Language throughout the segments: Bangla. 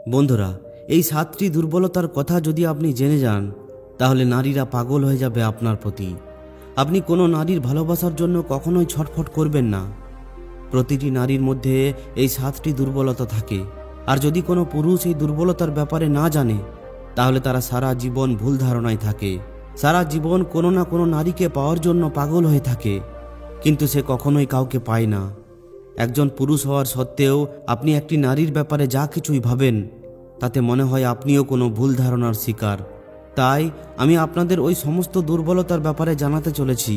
বন্ধুরা, এই 7টি দুর্বলতার কথা যদি আপনি জেনে যান, তাহলে নারীরা পাগল হয়ে যাবে আপনার প্রতি। আপনি কোনো নারীর ভালোবাসার জন্য কখনোই ছটফট করবেন না। প্রতিটি নারীর মধ্যে এই 7টি দুর্বলতা থাকে, আর যদি কোনো পুরুষ এই দুর্বলতার ব্যাপারে না জানে, তাহলে তারা সারা জীবন ভুল ধারণায় থাকে। সারা জীবন কোনো না কোনো নারীকে পাওয়ার জন্য পাগল হয়ে থাকে, কিন্তু সে কখনোই কাউকে পায় না। একজন পুরুষ হওয়ার সত্ত্বেও আপনি একটি নারীর ব্যাপারে যা কিছুই ভাবেন, তাতে মনে হয় আপনিও কোনো ভুল ধারণার শিকার। তাই আমি আপনাদের ওই সমস্ত দুর্বলতার ব্যাপারে জানাতে চলেছি,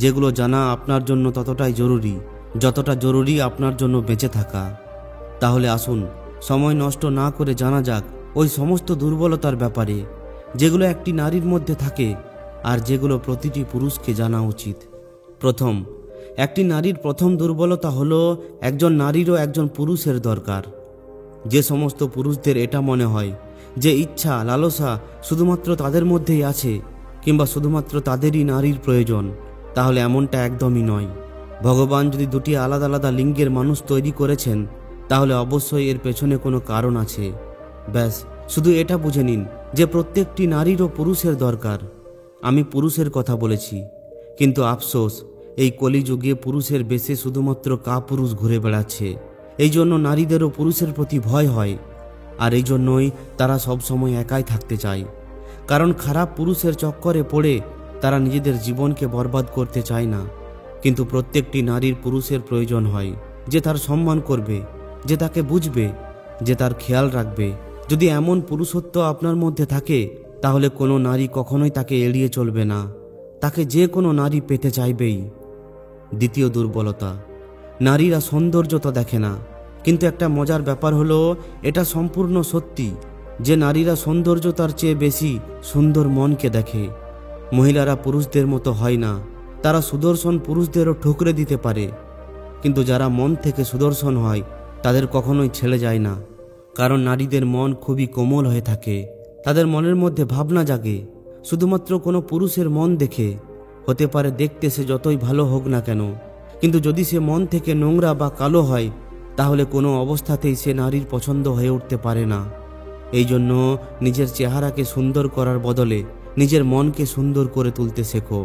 যেগুলো জানা আপনার জন্য ততটাই জরুরি যতটা জরুরি আপনার জন্য বেঁচে থাকা। তাহলে আসুন, সময় নষ্ট না করে জানা যাক ওই সমস্ত দুর্বলতার ব্যাপারে, যেগুলো একটি নারীর মধ্যে থাকে আর যেগুলো প্রতিটি পুরুষকে জানা উচিত। প্রথম, একটি নারীর প্রথম দুর্বলতা হলো একজন নারীরও একজন পুরুষের দরকার। যে সমস্ত পুরুষদের এটা মনে হয় যে ইচ্ছা লালসা শুধুমাত্র তাদের মধ্যেই আছে, কিংবা শুধুমাত্র তাদেরই নারীর প্রয়োজন, তাহলে এমনটা একদমই নয়। ভগবান যদি দুটি আলাদা আলাদা লিঙ্গের মানুষ তৈরি করেছেন, তাহলে অবশ্যই এর পেছনে কোনো কারণ আছে। ব্যাস, শুধু এটা বুঝে নিন যে প্রত্যেকটি নারীরও পুরুষের দরকার। আমি পুরুষের কথা বলেছি, কিন্তু আফসোস, এই কলিযুগে পুরুষের বেশে শুধুমাত্র কাপুরুষ ঘুরে বেড়াচ্ছে। এই জন্য নারীদেরও পুরুষের প্রতি ভয় হয়, আর এই জন্যই তারা সবসময় একাই থাকতে চায়। কারণ খারাপ পুরুষের চক্করে পড়ে তারা নিজেদের জীবনকে বরবাদ করতে চায় না। কিন্তু প্রত্যেকটি নারীর পুরুষের প্রয়োজন হয়, যে তার সম্মান করবে, যে তাকে বুঝবে, যে তার খেয়াল রাখবে। যদি এমন পুরুষত্ব আপনার মধ্যে থাকে, তাহলে কোনো নারী কখনোই তাকে এড়িয়ে চলবে না, তাকে যে কোনো নারী পেতে চাইবেই। দ্বিতীয় দুর্বলতা, নারীরা সৌন্দর্যতা দেখে না। কিন্তু একটা মজার ব্যাপার হলো, এটা সম্পূর্ণ সত্যি যে নারীরা সৌন্দর্যতার চেয়ে বেশি সুন্দর মনকে দেখে। মহিলারা পুরুষদের মতো হয় না, তারা সুদর্শন পুরুষদেরও ঠুকরে দিতে পারে, কিন্তু যারা মন থেকে সুদর্শন হয় তাদের কখনোই ছেড়ে যায় না। কারণ নারীদের মন খুবই কোমল হয়ে থাকে, তাদের মনের মধ্যে ভাবনা জাগে শুধুমাত্র কোনো পুরুষের মন দেখে। হতে পারে দেখতে সে যতই ভালো হোক না কেন, কিন্তু যদি সে মন থেকে নোংরা বা কালো হয়, তাহলে কোনো অবস্থাতেই সে নারীর পছন্দ হয়ে উঠতে পারে না। এই জন্য নিজের চেহারাকে সুন্দর করার বদলে নিজের মনকে সুন্দর করে তুলতে শেখো।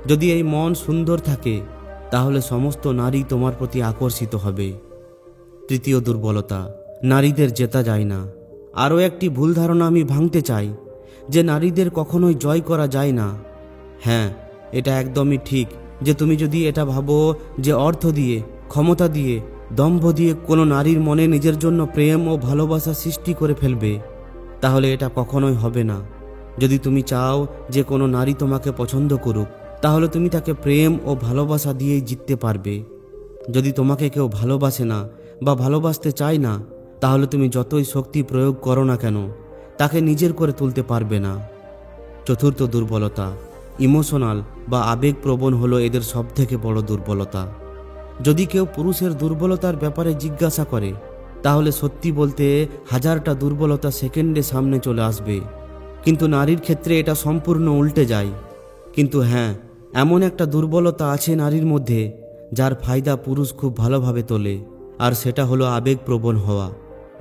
যদি এই মন সুন্দর থাকে, তাহলে সমস্ত নারী তোমার প্রতি আকর্ষিত হবে। তৃতীয় দুর্বলতা, নারীদের জেতা যায় না। আরও একটি ভুল ধারণা আমি ভাঙতে চাই, যে নারীদের কখনোই জয় করা যায় না। হ্যাঁ, এটা একদমই ঠিক যে তুমি যদি এটা ভাবো যে অর্থ দিয়ে, ক্ষমতা দিয়ে, দম্ভ দিয়ে কোনো নারীর মনে নিজের জন্য প্রেম ও ভালোবাসা সৃষ্টি করে ফেলবে, তাহলে এটা কখনোই হবে না। যদি তুমি চাও যে কোনো নারী তোমাকে পছন্দ করুক, তাহলে তুমি তাকে প্রেম ও ভালোবাসা দিয়েই জিততে পারবে। যদি তোমাকে কেউ ভালোবাসে না বা ভালোবাসতে চায় না, তাহলে তুমি যতই শক্তি প্রয়োগ করো না কেন, তাকে নিজের করে তুলতে পারবে না। চতুর্থ দুর্বলতা, ইমোশনাল বা আবেগপ্রবণ হলো এদের সবথেকে বড় দুর্বলতা। যদি কেউ পুরুষের দুর্বলতার ব্যাপারে জিজ্ঞাসা করে, তাহলে সত্যি বলতে হাজারটা দুর্বলতা সেকেন্ডে সামনে চলে আসবে, কিন্তু নারীর ক্ষেত্রে এটা সম্পূর্ণ উল্টে যায়। কিন্তু হ্যাঁ, এমন একটা দুর্বলতা আছে নারীর মধ্যে, যার ফায়দা পুরুষ খুব ভালোভাবে তোলে, আর সেটা হলো আবেগপ্রবণ হওয়া।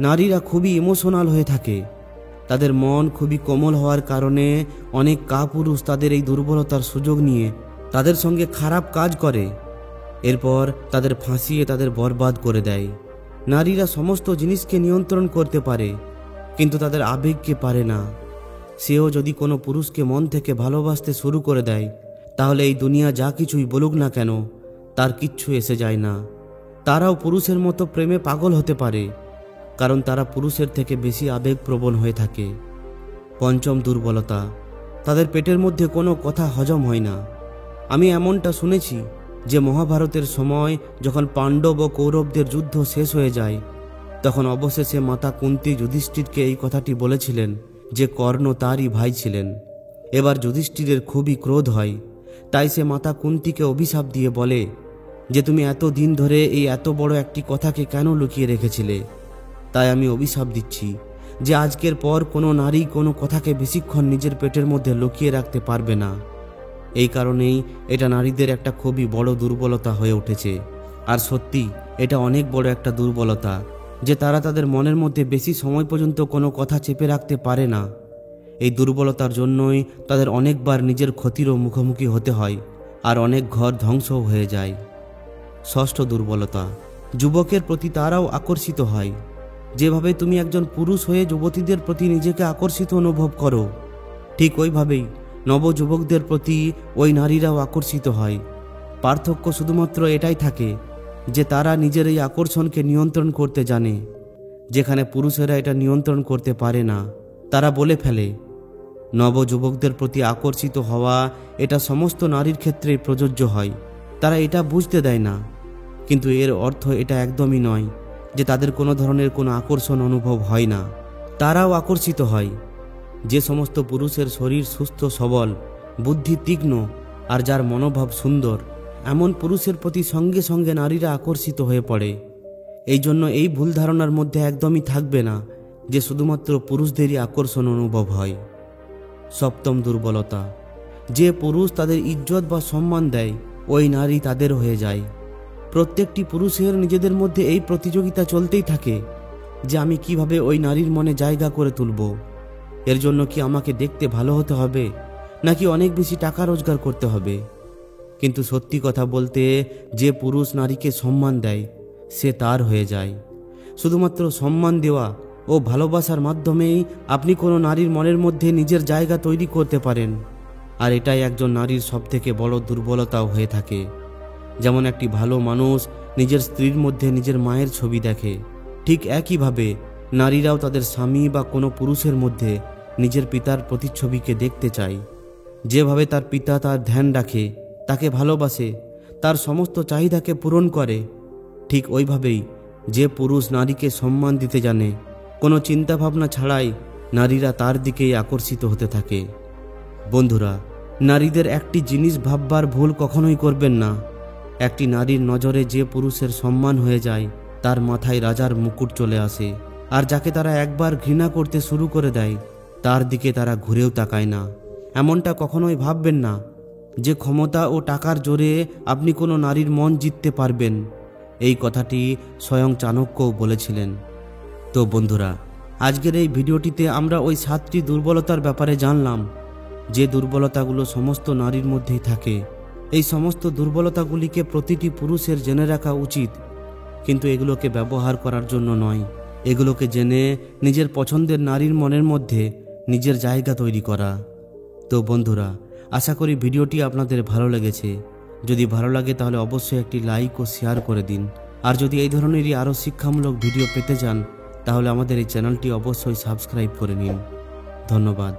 নারীরা খুবই ইমোশনাল হয়ে থাকে, তাদের মন খুবই কোমল হওয়ার কারণে অনেক কাপুরুষ তাদের এই দুর্বলতার সুযোগ নিয়ে তাদের সঙ্গে খারাপ কাজ করে, এরপর তাদের ফাঁসিয়ে তাদের বরবাদ করে দেয়। নারীরা সমস্ত জিনিসকে নিয়ন্ত্রণ করতে পারে, কিন্তু তাদের আবেগকে পারে না। সেও যদি কোনো পুরুষকে মন থেকে ভালোবাসতে শুরু করে দেয়, তাহলে এই দুনিয়া যা কিছুই বলুক না কেন, তার কিচ্ছু এসে যায় না। তারাও পুরুষের মতো প্রেমে পাগল হতে পারে, কারণ তারা পুরুষের থেকে বেশি আবেগপ্রবণ হয়ে থাকে। পঞ্চম দুর্বলতা, তাদের পেটের মধ্যে কোনো কথা হজম হয় না। আমি এমনটা শুনেছি যে মহাভারতের সময় যখন পাণ্ডব ও কৌরবদের যুদ্ধ শেষ হয়ে যায়, তখন অবশেষে মাতা কুন্তী যুধিষ্ঠিরকে এই কথাটি বলেছিলেন যে কর্ণ তারই ভাই ছিলেন। এবার যুধিষ্ঠিরের খুবই ক্রোধ হয়, তাই সে মাতা কুন্তীকে অভিশাপ দিয়ে বলে যে তুমি এত দিন ধরে এই এত বড় একটি কথাকে কেন লুকিয়ে রেখেছিলে। তাই আমি অভিশাপ দিচ্ছি যে আজকের পর কোনো নারী কোনো কথাকে বেশিক্ষণ নিজের পেটের মধ্যে লুকিয়ে রাখতে পারবে না। এই কারণেই এটা নারীদের একটা খুবই বড় দুর্বলতা হয়ে উঠেছে। আর সত্যি এটা অনেক বড় একটা দুর্বলতা, যে তারা তাদের মনের মধ্যে বেশি সময় পর্যন্ত কোনো কথা চেপে রাখতে পারে না। এই দুর্বলতার জন্যই তাদের অনেকবার নিজের ক্ষতিরও মুখোমুখি হতে হয়, আর অনেক ঘর ধ্বংসও হয়ে যায়। ষষ্ঠ দুর্বলতা, যুবকের প্রতি তারাও আকর্ষিত হয়। যেভাবে তুমি একজন পুরুষ হয়ে যুবতীদের প্রতি নিজেকে আকর্ষিত অনুভব করো, ঠিক ওইভাবেই নবযুবকদের প্রতি ওই নারীরাও আকর্ষিত হয়। পার্থক্য শুধুমাত্র এটাই থাকে যে তারা নিজের এই আকর্ষণকে নিয়ন্ত্রণ করতে জানে, যেখানে পুরুষেরা এটা নিয়ন্ত্রণ করতে পারে না। তারা বলে ফেলে, নবযুবকদের প্রতি আকর্ষিত হওয়া এটা সমস্ত নারীর ক্ষেত্রেই প্রযোজ্য হয়। তারা এটা বুঝতে দেয় না, কিন্তু এর অর্থ এটা একদমই নয় যে তাদের কোনো ধরনের কোনো আকর্ষণ অনুভব হয় না। তারাও আকর্ষিত হয়। যে সমস্ত পুরুষের শরীর সুস্থ সবল, বুদ্ধি তীক্ষ্ণ আর যার মনোভাব সুন্দর, এমন পুরুষের প্রতি সঙ্গে সঙ্গে নারীরা আকর্ষিত হয়ে পড়ে। এই জন্য এই ভুল ধারণার মধ্যে একদমই থাকবে না যে শুধুমাত্র পুরুষদেরই আকর্ষণ অনুভব হয়। সপ্তম দুর্বলতা, যে পুরুষ তাদের ইজ্জত বা সম্মান দেয়, ওই নারী তাদের হয়ে যায়। প্রত্যেকটি পুরুষের নিজেদের মধ্যে এই প্রতিযোগিতা চলতেই থাকে যে আমি কিভাবে ওই নারীর মনে জায়গা করে তুলব। এর জন্য কি আমাকে দেখতে ভালো হতে হবে, নাকি অনেক বেশি টাকা রোজগার করতে হবে? কিন্তু সত্যি কথা বলতে, যে পুরুষ নারীকে সম্মান দেয় সে তার হয়ে যায়। শুধুমাত্র সম্মান দেওয়া ও ভালোবাসার মাধ্যমেই আপনি কোনো নারীর মনের মধ্যে নিজের জায়গা তৈরি করতে পারেন। আর এটাই একজন নারীর সবথেকে বড় দুর্বলতাও হয়ে থাকে। যেমন একটি ভালো মানুষ নিজের স্ত্রীর মধ্যে নিজের মায়ের ছবি দেখে, ঠিক একইভাবে নারীরাও তাদের স্বামী বা কোনো পুরুষের মধ্যে নিজের পিতার প্রতিচ্ছবিকে দেখতে চায়। যেভাবে তার পিতা তার ধ্যান রাখে, তাকে ভালোবাসে, তার সমস্ত চাহিদাকে পূরণ করে, ঠিক ওইভাবেই যে পুরুষ নারীকে সম্মান দিতে জানে, কোনো চিন্তাভাবনা ছাড়াই নারীরা তার দিকেই আকর্ষিত হতে থাকে। বন্ধুরা, নারীদের একটি জিনিস ভাববার ভুল কখনোই করবেন না। একটি নারীর নজরে যে পুরুষের সম্মান হয়ে যায়, তার মাথায় রাজার মুকুট চলে আসে। আর যাকে তারা একবার ঘৃণা করতে শুরু করে দেয়, তার দিকে তারা ঘুরেও তাকায় না। এমনটা কখনোই ভাববেন না যে ক্ষমতা ও টাকার জোরে আপনি কোনো নারীর মন জিততে পারবেন। এই কথাটি স্বয়ং চাণক্যও বলেছিলেন। তো বন্ধুরা, আজকের এই ভিডিওটিতে আমরা ওই 7টি দুর্বলতার ব্যাপারে জানলাম, যে দুর্বলতাগুলো সমস্ত নারীর মধ্যেই থাকে। এই সমস্ত দুর্বলতাগুলিকে প্রতিটি পুরুষের জেনে রাখা উচিত, কিন্তু এগুলোকে ব্যবহার করার জন্য নয়। এগুলোকে জেনে নিজের পছন্দের নারীর মনের মধ্যে নিজের জায়গা তৈরি করা। তো বন্ধুরা, আশা করি ভিডিওটি আপনাদের ভালো লেগেছে। যদি ভালো লাগে তাহলে অবশ্যই একটি লাইক ও শেয়ার করে দিন। আর যদি এই ধরনেরই আরও শিক্ষামূলক ভিডিও পেতে চান তাহলে আমাদের এই চ্যানেলটি অবশ্যই সাবস্ক্রাইব করে নিন। ধন্যবাদ।